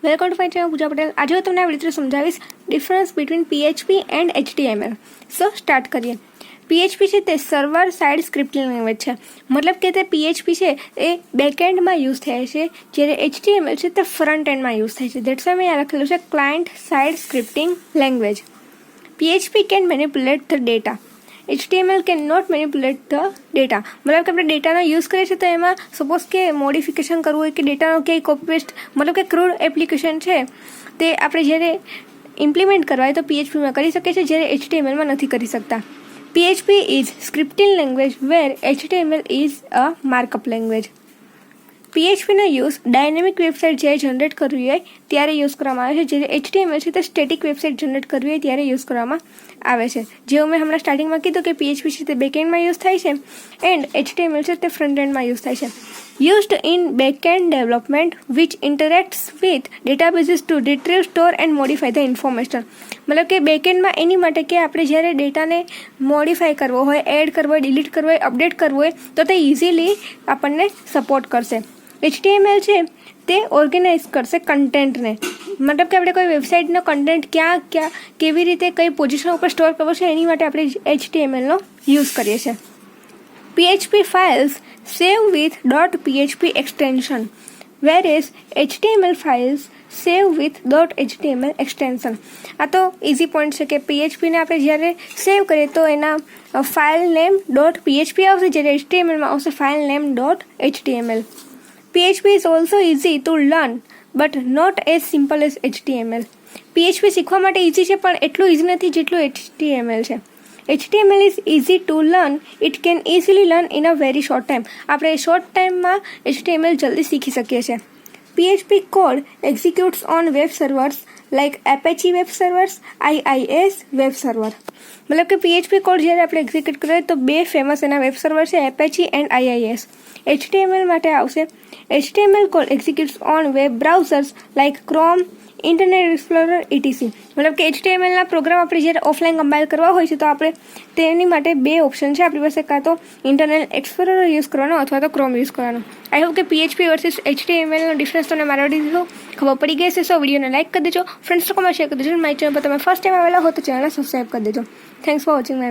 Welcome to my channel પૂજા પટેલ. આજે હું તમને આ રીતે સમજાવીશ difference between PHP and HTML. So start કરીએ. PHP છે તે સર્વર સાઇડ સ્ક્રિપ્ટિંગ લેંગ્વેજ છે, મતલબ કે તે PHP છે એ બેકએન્ડમાં યુઝ થાય છે, જ્યારે HTML છે તે ફ્રન્ટ એન્ડમાં યુઝ થાય છે. દેટ્સ વાય મેં આ લખેલું છે client side scripting language. PHP can manipulate the data. HTML can not manipulate the data. મતલબ કે આપણે ડેટાનો યુઝ કરીએ છીએ તો એમાં સપોઝ કે મોડિફિકેશન કરવું હોય કે ડેટાનો ક્યાંય કોપી પેસ્ટ, મતલબ કે ક્રૂડ એપ્લિકેશન છે તે આપણે જ્યારે ઇમ્પ્લિમેન્ટ કરવા હોય તો PHPમાં કરી શકીએ છીએ, જ્યારે HTMLમાં નથી કરી શકતા. PHP is scripting language where HTML is a markup language. PHPનો યુઝ ડાયનેમિક વેબસાઇટ જ્યારે જનરેટ કરવી હોય ત્યારે યુઝ કરવામાં આવે છે, જ્યારે HTML છે તે સ્ટેટિક વેબસાઇટ જનરેટ કરવી હોય ત્યારે યુઝ કરવામાં આવે છે. જેવું મેં હમણાં સ્ટાર્ટિંગમાં કીધું કે PHP છે તે બેકએન્ડમાં યુઝ થાય છે એન્ડ HTML છે તે ફ્રન્ટ એન્ડમાં યુઝ થાય છે. Used in backend development which interacts with databases to retrieve, store and modify the information. મતલબ કે બેકએન્ડમાં એની માટે કે આપણે જ્યારે ડેટાને મોડિફાય કરવો હોય, એડ કરવો હોય, ડિલીટ કરવો હોય, અપડેટ કરવું હોય તો તે ઇઝીલી આપણને સપોર્ટ કરશે. HTML છે તે ઓર્ગેનાઇઝ કરશે કન્ટેન્ટને, મતલબ કે આપણે કોઈ વેબસાઇટનો કન્ટેન્ટ ક્યાં કેવી રીતે કઈ પોઝિશન ઉપર સ્ટોર કરવો છે એની માટે આપણે HTMLનો યુઝ કરીએ છીએ. PHP files save with .php extension whereas HTML files save with .html extension. આ તો ઇઝી પોઈન્ટ છે કે PHPને આપણે જ્યારે સેવ કરીએ તો એના ફાઇલ નેમ .php આવશે, જ્યારે HTMLમાં આવશે file name .html. PHP is also easy to learn but not as simple as HTML. PHP શીખવા માટે ઇઝી છે પણ એટલું ઇઝી નથી જેટલું HTML છે. HTML is easy to learn. It can easily learn in a very short time. આપણે short ટાઈમમાં HTML જલ્દી શીખી શકીએ છીએ. PHP code executes on web servers like Apache web servers, IIS web server. મતલબ કે PHP કોડ જ્યારે આપણે એક્ઝિક્યુટ કરીએ તો બે ફેમસ એના વેબ સર્વર છે, Apache એન્ડ IIS. HTML માટે આવશે HTML code executes on web browsers like Chrome, Internet Explorer, etc. મતલબ કે HTMLના પ્રોગ્રામ આપણે જ્યારે ઓફલાઈન કમ્પાઇલ કરવા હોય છે તો આપણે તેની માટે બે ઓપ્શન છે આપણી પાસે, કાં તો ઇન્ટરનેટ એક્સપ્લોરર યુઝ કરવાનો અથવા તો ક્રોમ યુઝ કરવાનો. આઈ હોપ કે PHP વર્સિસ HTMLનો ડિફરન્સ તમને મારા વિડીયો ખબર પડી ગઈ છે. સો વિડીયોને લાઇક કરી દેજો, ફ્રેન્ડ્સ લોકોમાં શેર કરી દેજો. મારી ચેનલ પર તમે ફર્સ્ટ ટાઈમ આવેલા હો તો ચેનલને સબસ્ક્રાઈબ કરી દેજો. Thanks for watching my